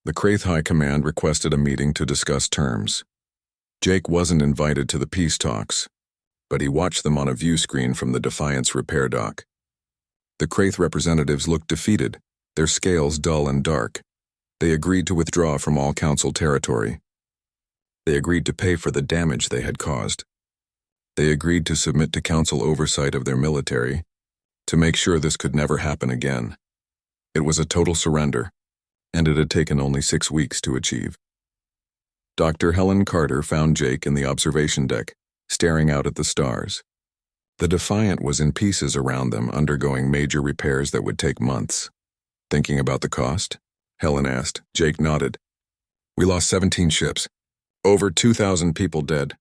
the Kraith High Command requested a meeting to discuss terms. Jake wasn't invited to the peace talks, but he watched them on a view screen from the Defiant's repair dock. The Kraith representatives looked defeated, their scales dull and dark. They agreed to withdraw from all Council territory. They agreed to pay for the damage they had caused. They agreed to submit to Council oversight of their military, to make sure this could never happen again. It was a total surrender, and it had taken only 6 weeks to achieve. Dr. Helen Carter found Jake in the observation deck, staring out at the stars. The Defiant was in pieces around them, undergoing major repairs that would take months. "Thinking about the cost?" Helen asked. Jake nodded. "We lost 17 ships. Over 2,000 people dead.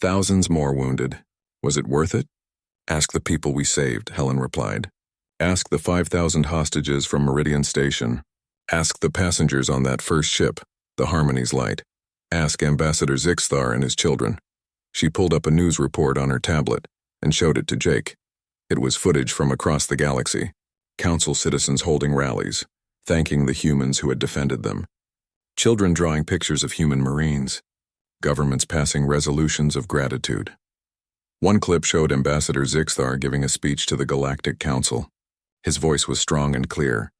Thousands more wounded. Was it worth it?" "Ask the people we saved," Helen replied. "Ask the 5,000 hostages from Meridian Station. Ask the passengers on that first ship, the Harmony's Light. Ask Ambassador Zixthar and his children." She pulled up a news report on her tablet and showed it to Jake. It was footage from across the galaxy. Council citizens holding rallies, thanking the humans who had defended them. Children drawing pictures of human Marines. Governments passing resolutions of gratitude. One clip showed Ambassador Zixthar giving a speech to the Galactic Council. His voice was strong and clear.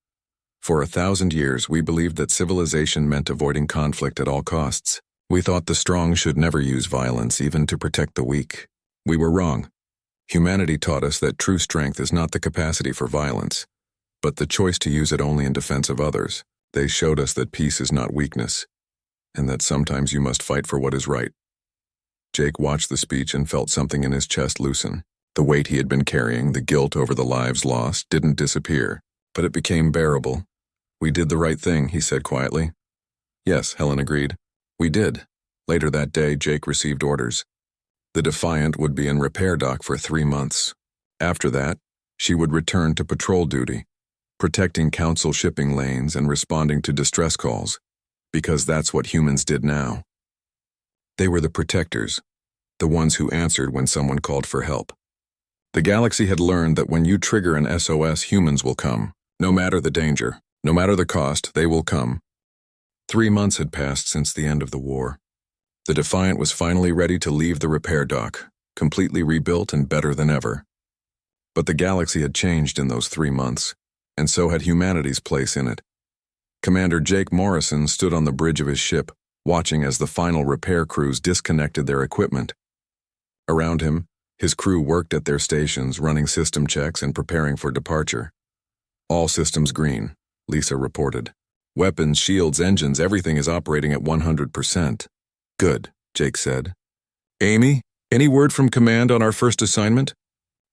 "For 1,000 years, we believed that civilization meant avoiding conflict at all costs. We thought the strong should never use violence, even to protect the weak. We were wrong. Humanity taught us that true strength is not the capacity for violence, but the choice to use it only in defense of others. They showed us that peace is not weakness, and that sometimes you must fight for what is right." Jake watched the speech and felt something in his chest loosen. The weight he had been carrying, the guilt over the lives lost, didn't disappear, but it became bearable. "We did the right thing," he said quietly. "Yes," Helen agreed. "We did." Later that day, Jake received orders. The Defiant would be in repair dock for 3 months. After that, she would return to patrol duty, protecting Council shipping lanes and responding to distress calls, because that's what humans did now. They were the protectors, the ones who answered when someone called for help. The galaxy had learned that when you trigger an SOS, humans will come. No matter the danger, no matter the cost, they will come. 3 months had passed since the end of the war. The Defiant was finally ready to leave the repair dock, completely rebuilt and better than ever. But the galaxy had changed in those 3 months, and so had humanity's place in it. Commander Jake Morrison stood on the bridge of his ship, watching as the final repair crews disconnected their equipment. Around him, his crew worked at their stations, running system checks and preparing for departure. All systems green, Lisa reported. Weapons, shields, engines, everything is operating at 100%. Good, Jake said. Amy, any word from command on our first assignment?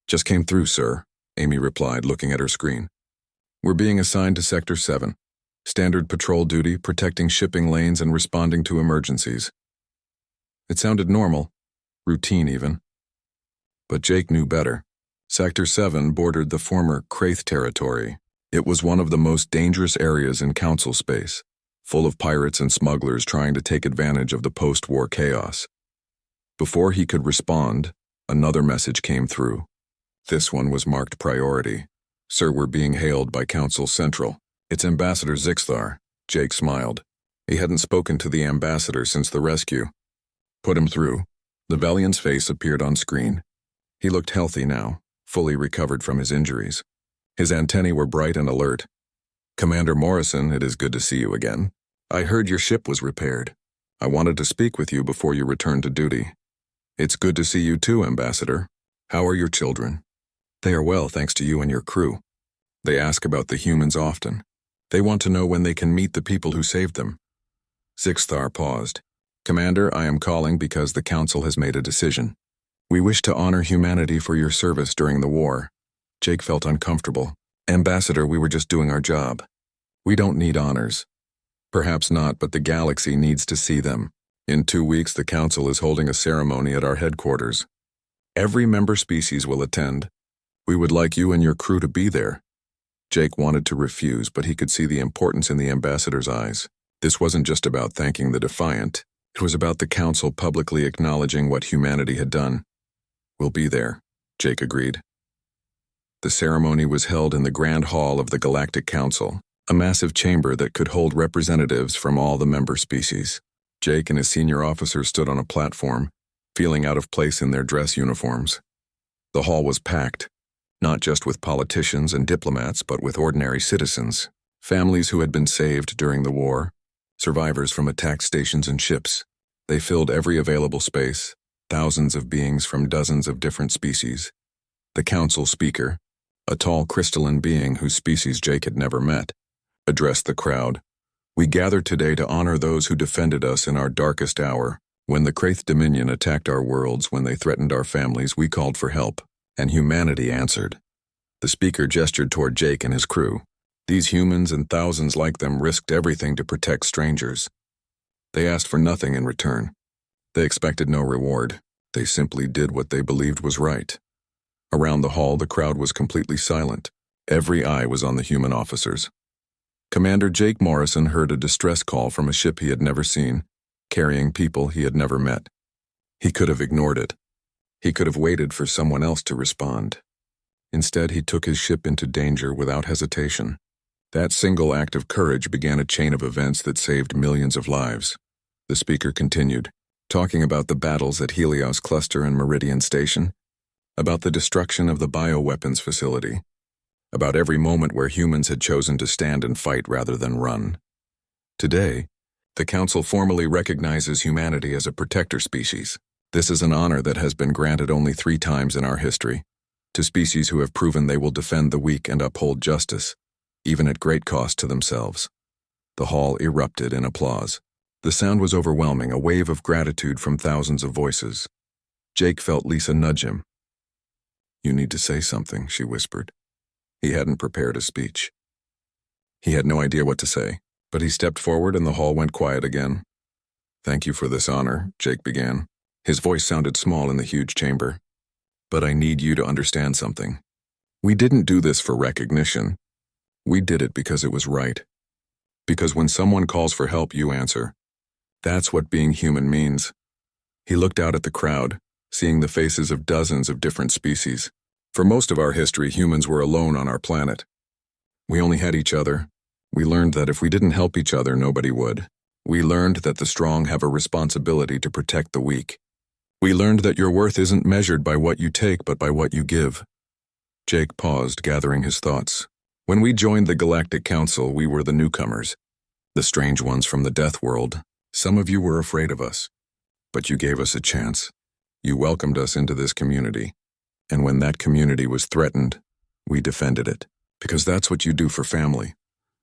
Just came through, sir, Amy replied, looking at her screen. We're being assigned to Sector 7. Standard patrol duty, protecting shipping lanes and responding to emergencies. It sounded normal, routine even. But Jake knew better. Sector 7 bordered the former Kraith territory. It was one of the most dangerous areas in Council space, full of pirates and smugglers trying to take advantage of the post-war chaos. Before he could respond, another message came through. This one was marked priority. Sir, we're being hailed by Council Central. It's Ambassador Zixthar. Jake smiled. He hadn't spoken to the ambassador since the rescue. Put him through. The Valiant's face appeared on screen. He looked healthy now, fully recovered from his injuries. His antennae were bright and alert. Commander Morrison, it is good to see you again. I heard your ship was repaired. I wanted to speak with you before you returned to duty. It's good to see you too, Ambassador. How are your children? They are well, thanks to you and your crew. They ask about the humans often. They want to know when they can meet the people who saved them. Zixthar paused. Commander, I am calling because the Council has made a decision. We wish to honor humanity for your service during the war. Jake felt uncomfortable. Ambassador, we were just doing our job. We don't need honors. Perhaps not, but the galaxy needs to see them. In 2 weeks, the Council is holding a ceremony at our headquarters. Every member species will attend. We would like you and your crew to be there. Jake wanted to refuse, but he could see the importance in the ambassador's eyes. This wasn't just about thanking the Defiant. It was about the Council publicly acknowledging what humanity had done. We'll be there, Jake agreed. The ceremony was held in the Grand Hall of the Galactic Council, a massive chamber that could hold representatives from all the member species. Jake and his senior officers stood on a platform, feeling out of place in their dress uniforms. The hall was packed, not just with politicians and diplomats, but with ordinary citizens, families who had been saved during the war, survivors from attacked stations and ships. They filled every available space, thousands of beings from dozens of different species. The council speaker, a tall crystalline being whose species Jake had never met, addressed the crowd. We gather today to honor those who defended us in our darkest hour. When the Kraith Dominion attacked our worlds, when they threatened our families, we called for help, and humanity answered. The speaker gestured toward Jake and his crew. These humans and thousands like them risked everything to protect strangers. They asked for nothing in return. They expected no reward. They simply did what they believed was right. Around the hall, the crowd was completely silent. Every eye was on the human officers. Commander Jake Morrison heard a distress call from a ship he had never seen, carrying people he had never met. He could have ignored it. He could have waited for someone else to respond. Instead, he took his ship into danger without hesitation. That single act of courage began a chain of events that saved millions of lives. The speaker continued, talking about the battles at Helios Cluster and Meridian Station, about the destruction of the bioweapons facility, about every moment where humans had chosen to stand and fight rather than run. Today, the Council formally recognizes humanity as a protector species. This is an honor that has been granted only 3 times in our history, to species who have proven they will defend the weak and uphold justice, even at great cost to themselves. The hall erupted in applause. The sound was overwhelming, a wave of gratitude from thousands of voices. Jake felt Lisa nudge him. "You need to say something," she whispered. He hadn't prepared a speech. He had no idea what to say, but he stepped forward and the hall went quiet again. "Thank you for this honor," Jake began. His voice sounded small in the huge chamber. "But I need you to understand something. We didn't do this for recognition. We did it because it was right. Because when someone calls for help, you answer. That's what being human means." He looked out at the crowd, seeing the faces of dozens of different species. For most of our history, humans were alone on our planet. We only had each other. We learned that if we didn't help each other, nobody would. We learned that the strong have a responsibility to protect the weak. We learned that your worth isn't measured by what you take, but by what you give. Jake paused, gathering his thoughts. When we joined the Galactic Council, we were the newcomers, the strange ones from the Death World. Some of you were afraid of us, but you gave us a chance. You welcomed us into this community, and when that community was threatened, we defended it, because that's what you do for family.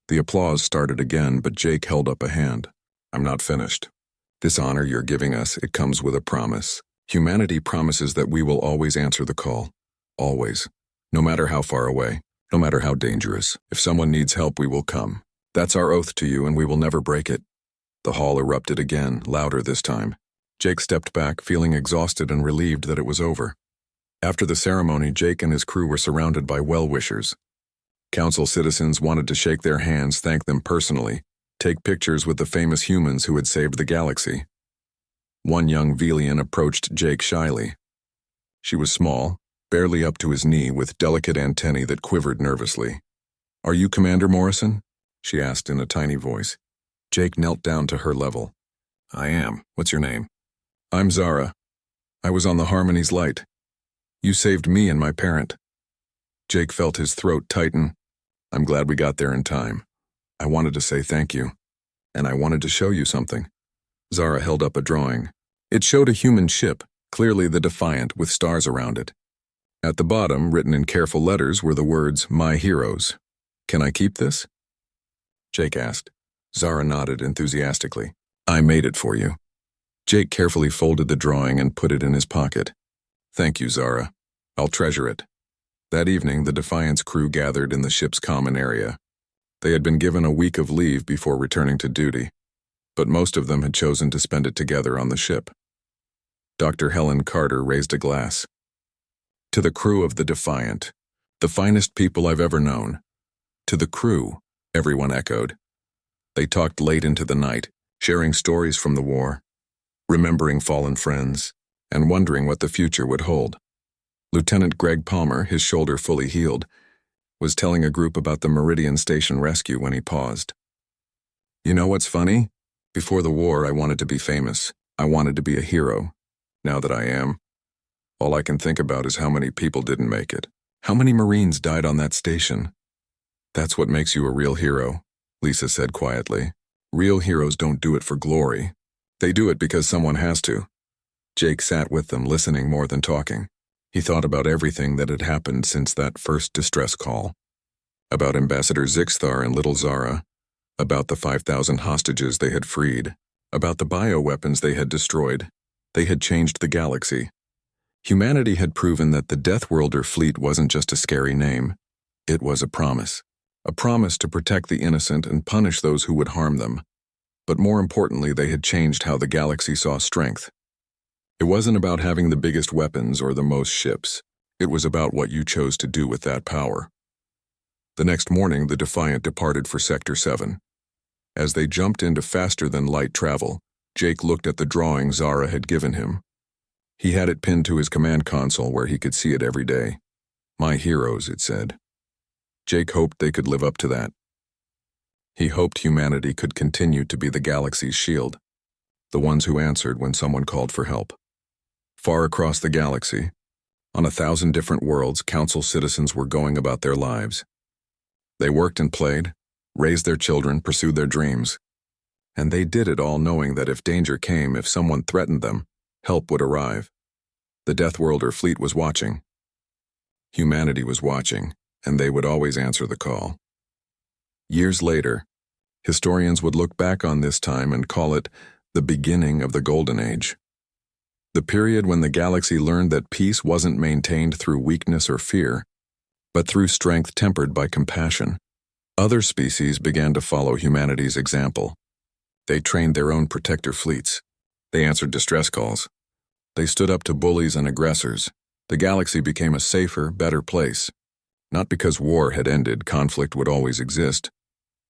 The applause started again, but Jake held up a hand. I'm not finished. This honor you're giving us, it comes with a promise. Humanity promises that we will always answer the call. Always. No matter how far away, no matter how dangerous. If someone needs help, we will come. That's our oath to you, and we will never break it. The hall erupted again, louder this time. Jake stepped back, feeling exhausted and relieved that it was over. After the ceremony, Jake and his crew were surrounded by well-wishers. Council citizens wanted to shake their hands, thank them personally, take pictures with the famous humans who had saved the galaxy. One young Velian approached Jake shyly. She was small, barely up to his knee, with delicate antennae that quivered nervously. Are you Commander Morrison? She asked in a tiny voice. Jake knelt down to her level. I am. What's your name? I'm Zara. I was on the Harmony's light. You saved me and my parent. Jake felt his throat tighten. I'm glad we got there in time. I wanted to say thank you, and I wanted to show you something. Zara held up a drawing. It showed a human ship, clearly the Defiant, with stars around it. At the bottom, written in careful letters, were the words, My Heroes. Can I keep this? Jake asked. Zara nodded enthusiastically. I made it for you. Jake carefully folded the drawing and put it in his pocket. Thank you, Zara. I'll treasure it. That evening, the Defiant's crew gathered in the ship's common area. They had been given a week of leave before returning to duty, but most of them had chosen to spend it together on the ship. Dr. Helen Carter raised a glass. To the crew of the Defiant, the finest people I've ever known. To the crew, everyone echoed. They talked late into the night, sharing stories from the war, remembering fallen friends, and wondering what the future would hold. Lieutenant Greg Palmer, his shoulder fully healed, was telling a group about the Meridian Station rescue when he paused. You know what's funny? Before the war, I wanted to be famous. I wanted to be a hero. Now that I am, all I can think about is how many people didn't make it. How many Marines died on that station? That's what makes you a real hero, Lisa said quietly. Real heroes don't do it for glory. They do it because someone has to. Jake sat with them, listening more than talking. He thought about everything that had happened since that first distress call. About Ambassador Zixthar and little Zara. About the 5,000 hostages they had freed. About the bioweapons they had destroyed. They had changed the galaxy. Humanity had proven that the Deathworlder fleet wasn't just a scary name. It was a promise. A promise to protect the innocent and punish those who would harm them. But more importantly, they had changed how the galaxy saw strength. It wasn't about having the biggest weapons or the most ships. It was about what you chose to do with that power. The next morning, the Defiant departed for Sector 7. As they jumped into faster-than-light travel, Jake looked at the drawing Zara had given him. He had it pinned to his command console where he could see it every day. My heroes, it said. Jake hoped they could live up to that. He hoped humanity could continue to be the galaxy's shield, the ones who answered when someone called for help. Far across the galaxy, on 1,000 different worlds, Council citizens were going about their lives. They worked and played, raised their children, pursued their dreams. And they did it all knowing that if danger came, if someone threatened them, help would arrive. The Deathworlder fleet was watching. Humanity was watching, and they would always answer the call. Years later, historians would look back on this time and call it the beginning of the Golden Age. The period when the galaxy learned that peace wasn't maintained through weakness or fear, but through strength tempered by compassion. Other species began to follow humanity's example. They trained their own protector fleets. They answered distress calls. They stood up to bullies and aggressors. The galaxy became a safer, better place. Not because war had ended, conflict would always exist,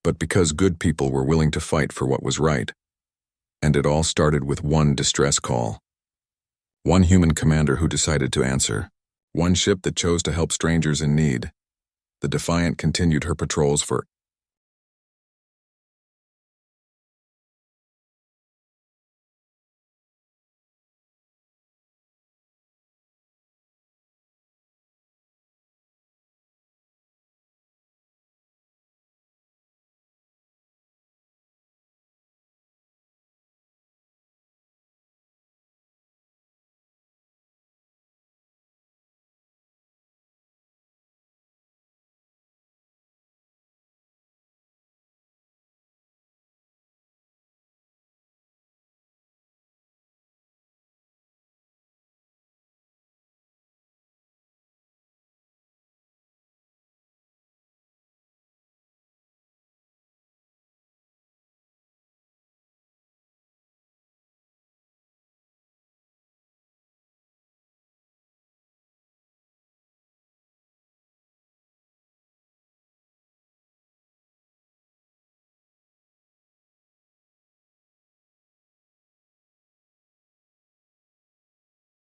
but because good people were willing to fight for what was right. And it all started with one distress call. One human commander who decided to answer. One ship that chose to help strangers in need. The Defiant continued her patrols for